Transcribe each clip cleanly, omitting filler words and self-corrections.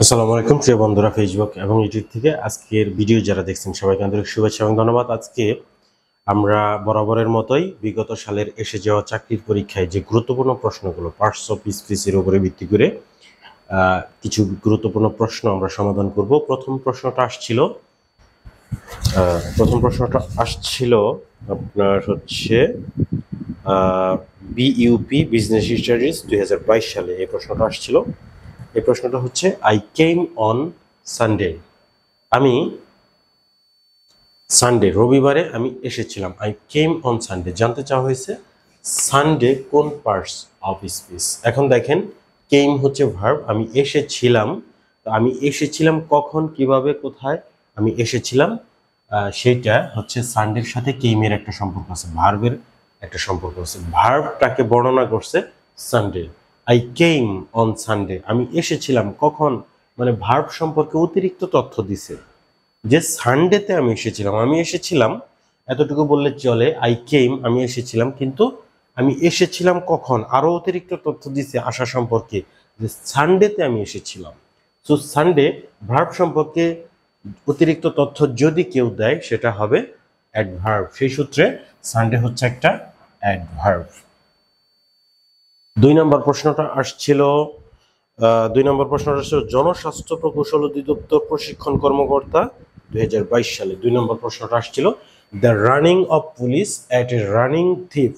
আসসালামু আলাইকুম প্রিয় বন্ধুরা, ফেসবুক এবং ইউটিউব থেকে আজকের ভিডিও যারা দেখছেন সবাইকে আন্তরিক শুভেচ্ছা এবং ধন্যবাদ। আজকে আমরা বরাবরের মতোই বিগত সালের এসে যাওয়া চাকরির পরীক্ষায় যে গুরুত্বপূর্ণ প্রশ্নগুলো পার্টস অফ স্পিচের উপরে ভিত্তি করে কিছু গুরুত্বপূর্ণ প্রশ্ন আমরা সমাধান করব। প্রথম প্রশ্নটা আসছিল আপনার হচ্ছে বিইউপি বিজনেস স্টাডিজ 2022 সালে এই প্রশ্নটা আসছিল। এই প্রশ্নটা হচ্ছে আই কেম অন সানডে। আমি সানডে রবিবারে আমি এসেছিলাম। আই কেম অন সানডে জানতে চাওয়া হয়েছে সানডে কোন পার্টস অফ স্পিচ। এখন দেখেন কেম হচ্ছে ভার্ব, আমি এসেছিলাম। তো আমি এসেছিলাম কখন, কিভাবে, কোথায় আমি এসেছিলাম, সেইটা হচ্ছে সানডের সাথে কেইমের একটা সম্পর্ক আছে, ভার্বের একটা সম্পর্ক আছে। ভার্বটাকে বর্ণনা করছে Sunday. I came on Sunday, আমি এসেছিলাম কখন, মানে ভার্ব সম্পর্কে অতিরিক্ত তথ্য দিছে যে সানডেতে আমি এসেছিলাম এতটুকু বললে চলে। আই কেম আমি এসেছিলাম, কিন্তু আমি এসেছিলাম কখন আরো অতিরিক্ত তথ্য দিছে আসা সম্পর্কে, যে সানডেতে আমি এসেছিলাম। সো সানডে ভার্ব সম্পর্কে অতিরিক্ত তথ্য যদি কেউ দেয় সেটা হবে অ্যাডভার্ব। সেই সূত্রে সানডে হচ্ছে একটা অ্যাডভার্ব। দুই নম্বর প্রশ্নটা আসছিল জনস্বাস্থ্য প্রকৌশল অধিদপ্তর প্রশিক্ষণ কর্মকর্তা 2022 সালে। 2 নম্বর প্রশ্নটা আসছিল the running of police at a running thief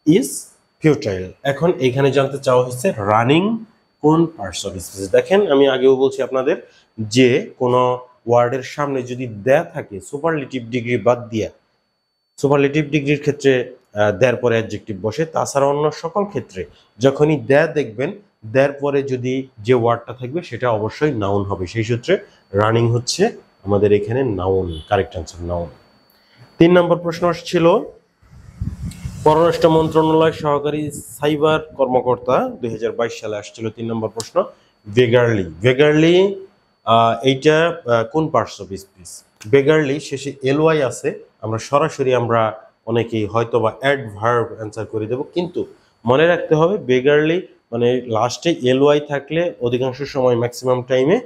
is futile. এখন এখানে জানতে চাওয়া হয়েছে রানিং কোন পার্টস অফ স্পিচ। দেখেন আমি আগেও বলছি আপনাদের যে কোনো ওয়ার্ডের সামনে যদি দেয়া থাকে সুপারলেটিভ ডিগ্রি বাদ দিয়া, সুপারলেটিভ ডিগ্রির ক্ষেত্রে দেয়ার পরে অ্যাডজেক্টিভ বসে, তাছাড়া অন্য সকল ক্ষেত্রে যখনই দেয়া দেখবেন দেয়ার পরে যদি যে ওয়ার্ডটা থাকবে সেটা অবশ্যই নাউন হবে। সেই সূত্রে রানিং হচ্ছে আমাদের এখানে নাউন, কারেক্ট অ্যান্সার নাউন। 3 নম্বর প্রশ্ন আসছিল পররাষ্ট্র মন্ত্রণালয় সহকারী সাইবার কর্মকর্তা 2022 সালে আসছিল। 3 নম্বর প্রশ্ন ভেগারলি। ভেগারলি এইটা কোন পার্টস অফ স্পিচ। ভেগারলি শেষে এলওয়াই আছে, আমরা সরাসরি অনেকেই হয়তো বা অ্যাডভার্ব অ্যান্সার করে দেব, কিন্তু মনে রাখতে হবে ভেগারলি মানে লাস্টে এলওয়াই থাকলে অধিকাংশ সময় ম্যাক্সিমাম টাইমে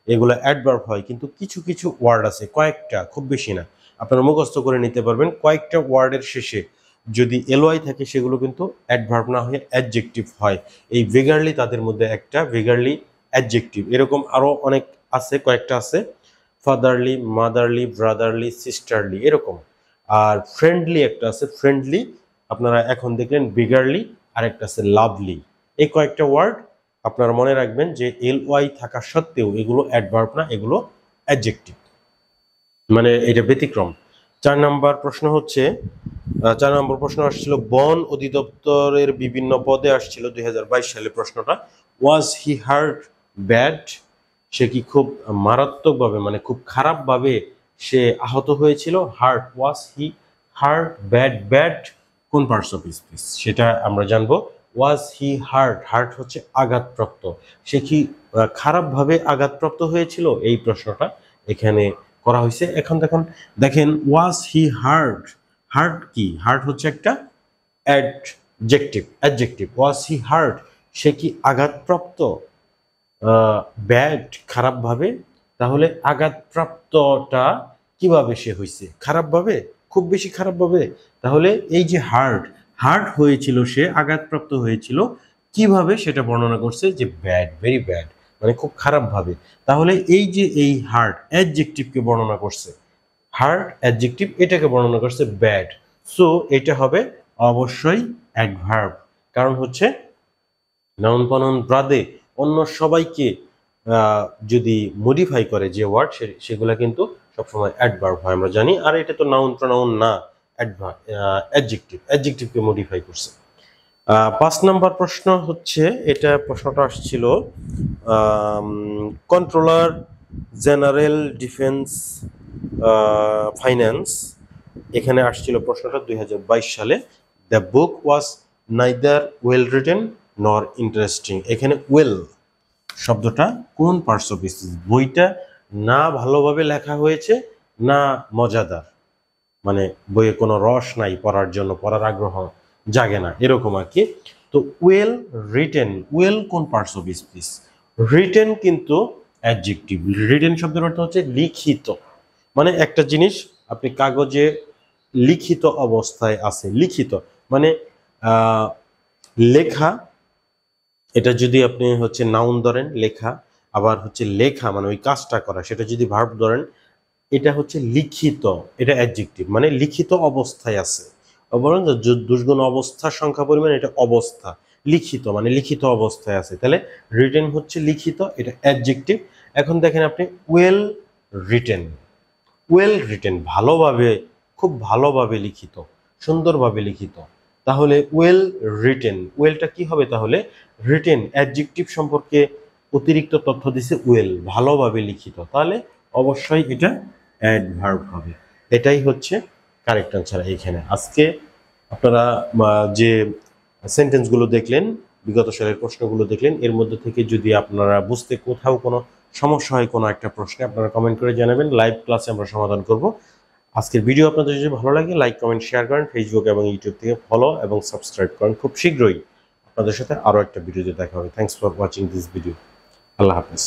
এগুলো অ্যাডভার্ব হয়, কিন্তু কিছু কিছু ওয়ার্ড আছে, কয়েকটা, খুব বেশি না, আপনারা মুখস্থ করে নিতে পারবেন। কয়েকটা ওয়ার্ডের শেষে যদি এলওয়াই থাকে সেগুলো কিন্তু অ্যাডভার্ব না হয়ে অ্যাডজেক্টিভ হয়। এই ভেগারলি তাদের মধ্যে একটা, ভেগারলি অ্যাডজেক্টিভ। এরকম আরো অনেক আছে, কয়েকটা আছে, ফাদারলি, মাদারলি, ব্রাদারলি, সিস্টারলি, এরকম। আর ফ্রেন্ডলি একটা আছে, ফ্রেন্ডলি আপনারা এখন দেখলেন, বিগারলি, আর একটা আছে লাভলি। এই কয়েকটা ওয়ার্ড আপনারা মনে রাখবেন যে এলওয়াই থাকা সত্ত্বেও এগুলো অ্যাডভার্ব না, এগুলো অ্যাডজেক্টিভ, মানে এটা ব্যতিক্রম। 4 নম্বর প্রশ্ন আসছিল বন অধিদপ্তরের বিভিন্ন পদে আসছিল 2022 সালে। প্রশ্নটা ওয়াজ হি হার্ট ব্যাড, সে কি খুব মারাত্মকভাবে মানে খুব খারাপভাবে সে আহত হয়েছিল। হার্ট, ওয়াজ হি হার্ট ব্যাড, ব্যাড কোন পার্টস অফ স্পিচ সেটা আমরা জানবো। ওয়াজ হি হার্ট, হার্ট হচ্ছে আঘাতপ্রাপ্ত, সে কি খারাপভাবে আঘাতপ্রাপ্ত হয়েছিল, এই প্রশ্নটা এখানে করা হয়েছে। এখন দেখেন ওয়াজ হি হার্ট, হার্ট কি, হার্ট হচ্ছে একটা অ্যাডজেক্টিভ। ওয়াজ হি হার্ট, সে কি আঘাতপ্রাপ্ত ব্যাড খারাপভাবে, তাহলে আঘাতপ্রাপ্তটা কিভাবে সে হয়েছে, খারাপভাবে, খুব বেশি খারাপভাবে। তাহলে এই যে হার্ট, হার্ট হয়েছিল, সে আঘাতপ্রাপ্ত হয়েছিল কিভাবে সেটা বর্ণনা করছে যে ব্যাড, ভেরি ব্যাড, মানে খুব খারাপভাবে। তাহলে এই যে এই হার্ট অ্যাডজেক্টিভকে বর্ণনা করছে, হার্ট অ্যাডজেক্টিভ, এটাকে বর্ণনা করছে ব্যাড। সো এটা হবে অবশ্যই অ্যাডভার্ব, কারণ হচ্ছে নাউন প্রনাউন বাদে অন্য সবাইকে যদি মডিফাই করে যে ওয়ার্ড, সেগুলা কিন্তু সবসময় অ্যাডভার্ব হয়, আমরা জানি। আর এটা তো নাউন প্রনাউন না, অ্যাডজেক্টিভকে মডিফাই করছে। 5 নম্বর প্রশ্ন হচ্ছে, প্রশ্নটা আসছিল কন্ট্রোলার জেনারেল ডিফেন্স ফাইন্যান্স, এখানে আসছিল প্রশ্নটা 2022 সালে। The book was neither well written নর ইন্টারেস্টিং। এখানে ওয়েল শব্দটা কোন পার্টস অফ স্পিচ, বইটা না ভালোভাবে লেখা হয়েছে না মজাদার, মানে বইয়ে কোনো রস নাই, পড়ার জন্য পড়ার আগ্রহ জাগে না, এরকম আর কি। তো ওয়েল রিটেন, ওয়েল কোন পার্টস অফ স্পিচ, রিটেন কিন্তু অ্যাডজেক্টিভ। রিটেন শব্দের অর্থ হচ্ছে লিখিত, মানে একটা জিনিস আপনি কাগজে লিখিত অবস্থায় আছে, লিখিত মানে লেখা, এটা যদি আপনি হচ্ছে নাউন ধরেন লেখা, আবার হচ্ছে লেখা মানে ওই কাজটা করা, সেটা যদি ভার্ব ধরেন, এটা হচ্ছে লিখিত, এটা অ্যাডজেক্টিভ মানে লিখিত অবস্থায় আছে। বলেন যে দুষ্গুণ অবস্থার সংখ্যা পরিমাণ, এটা অবস্থা, লিখিত মানে লিখিত অবস্থায় আছে, তাহলে রিটেন হচ্ছে লিখিত, এটা অ্যাডজেক্টিভ। এখন দেখেন আপনি ওয়েল রিটেন, ওয়েল রিটেন ভালোভাবে, খুব ভালোভাবে লিখিত, সুন্দরভাবে লিখিত, তাহলে ওয়েল রিটেন, ওয়েলটা কি হবে তাহলে? রিটেন অ্যাডজেক্টিভ সম্পর্কে অতিরিক্ত তথ্য দিছে ওয়েল, ভালোভাবে লিখিত, তাহলে অবশ্যই এটা অ্যাডভার্ব হবে। এটাই হচ্ছে কারেক্ট আনসার এখানে। আজকে আপনারা যে সেন্টেন্সগুলো দেখলেন, বিগত সালের প্রশ্নগুলো দেখলেন, এর মধ্যে থেকে যদি আপনারা বুঝতে কোথাও কোনো সমস্যা হয় কোনো একটা প্রশ্নে, আপনারা কমেন্ট করে জানাবেন, লাইভ ক্লাসে আমরা সমাধান করব। আজকের ভিডিও আপনাদের যদি ভালো লাগে লাইক কমেন্ট শেয়ার করেন, ফেসবুক এবং ইউটিউব থেকে ফলো এবং সাবস্ক্রাইব করেন। খুব শীঘ্রই আপনাদের সাথে আরও একটা ভিডিওতে দেখা হবে। Thanks for watching this video. আল্লাহ হাফেজ।